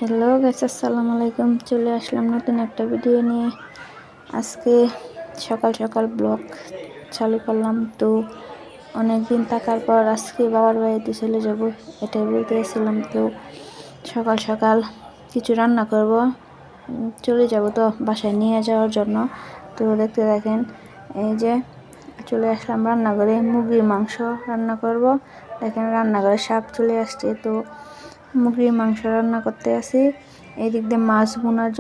Hello guys, আসসালামু আলাইকুম। চলে আসলাম নতুন একটা ভিডিও নিয়ে। আজকে সকাল সকাল ব্লগ চালু করলাম। তো অনেক দিন থাকার পর আজকে বাবার বাড়িতে চলে যাব, এটাই বলতে গেছিলাম। তো সকাল সকাল কিছু রান্না করব, চলে যাব তো বাসায় নিয়ে যাওয়ার জন্য। তো দেখতে দেখেন, এই যে চলে আসলাম রান্নাঘরে, মুরগির মাংস রান্না করব। দেখেন রান্নাঘরে সাপ চলে আসছে। তো মুরগির মাংস রান্না করতে আসি। এই দিক দিয়ে মাছ বোনার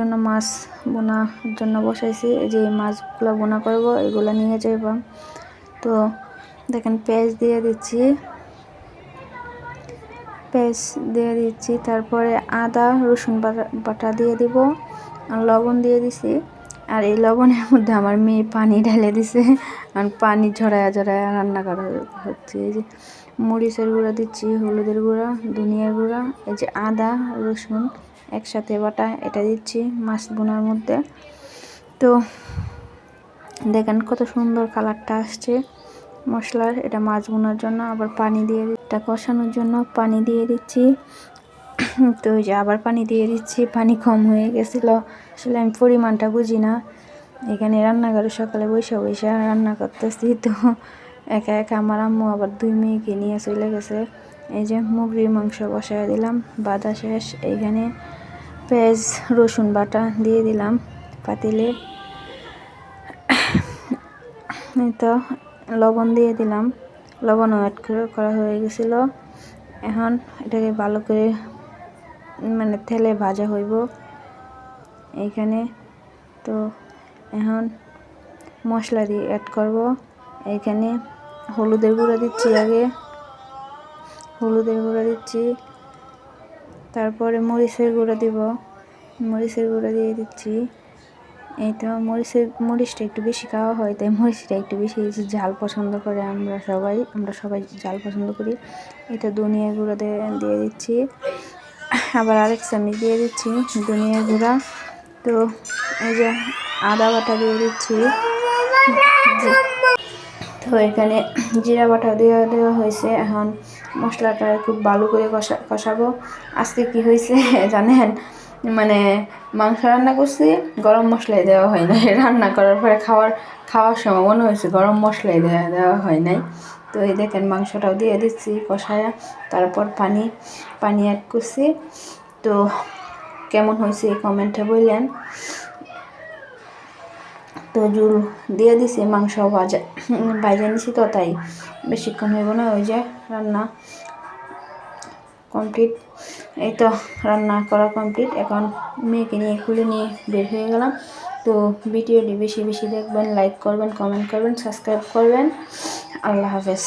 জন্য বসাইছি। এই যে মাছগুলো বোনা করব, এগুলো নিয়ে যাব। তো দেখেন পেঁয়াজ দিয়ে দিচ্ছি, তারপরে আদা রসুন বাটা দিয়ে দিব, আর লবণ দিয়ে দিছি। আর এই লবণের মধ্যে আমার মেয়ে পানি ঢেলে দিছে, আর পানি ঝরায়া রান্না করা হচ্ছে। এই যে মরিচের গুঁড়া দিচ্ছি, হলুদের গুঁড়া, ধনিয়ার গুঁড়া, এই যে আদা রসুন একসাথে বাটা, এটা দিচ্ছি মাছ বোনার মধ্যে। তো দেখেন কত সুন্দর কালারটা আসছে মশলার। এটা মাছ বোনার জন্য। আবার পানি দিয়ে এটা কষানোর জন্য পানি দিয়ে দিচ্ছি। তো ওই যে আবার পানি দিয়ে দিচ্ছি, পানি কম হয়ে গেছিলো। আসলে আমি পরিমাণটা বুঝি না। এখানে রান্নাঘরে সকালে বৈশা রান্না করতেছি। তো একা একা আমার আম্মু আবার 2 মেয়েকে নিয়ে চলে গেছে। এই যে মুরগির মাংস বসায় দিলাম, বাটা শেষ। এইখানে পেঁয়াজ রসুন বাটা দিয়ে দিলাম পাতিলে। তো লবণ দিয়ে দিলাম, লবণও অ্যাড করা হয়ে গেছিলো। এখন এটাকে ভালো করে তেলে ভাজা হইব এইখানে। তো এখন মশলা দিয়ে অ্যাড করব। এইখানে হলুদের গুঁড়া দিচ্ছি, তারপরে মরিচের গুঁড়া দিয়ে দিচ্ছি। এই তো মরিচটা একটু বেশি খাওয়া হয়, তাই মরিচটা একটু বেশি ঝাল পছন্দ করে। আমরা সবাই ঝাল পছন্দ করি। এটা ধনিয়ার গুঁড়া দিয়ে দিচ্ছি। আবার আরেক চামচ দিয়ে দিচ্ছি ধনিয়ার গুঁড়া। তো এই যে আদা বাটা দিয়ে দিচ্ছি। তো এখানে জিরা বাটা দেওয়া হয়েছে। এখন মশলাটা খুব ভালো করে কষাবো। আজকে কি হয়েছে জানেন, মাংস রান্না করছি, গরম মশলাই দেওয়া হয় নাই। রান্না করার পরে খাওয়ার সময় মনে হয়েছে গরম মশলাই দেওয়া হয় নাই। তো এই দেখেন মাংসটাও দিয়ে দিচ্ছি কষায়া, তারপর পানি অ্যাড করছি। তো কেমন হয়েছে কমেন্টে বললেন। তো জুল দিয়ে দিছি, মাংস ভাজা নিছি, তো তাই বেশিক্ষণ হইব না। ওই যে রান্না কমপ্লিট। এই তো রান্না করা কমপ্লিট। এখন মেয়েকে নিয়ে খুলে নিয়ে বের হয়ে গেলাম। তো ভিডিওটি বেশি বেশি দেখবেন, লাইক করবেন, কমেন্ট করবেন, সাবস্ক্রাইব করবেন। আল্লাহ হাফেজ।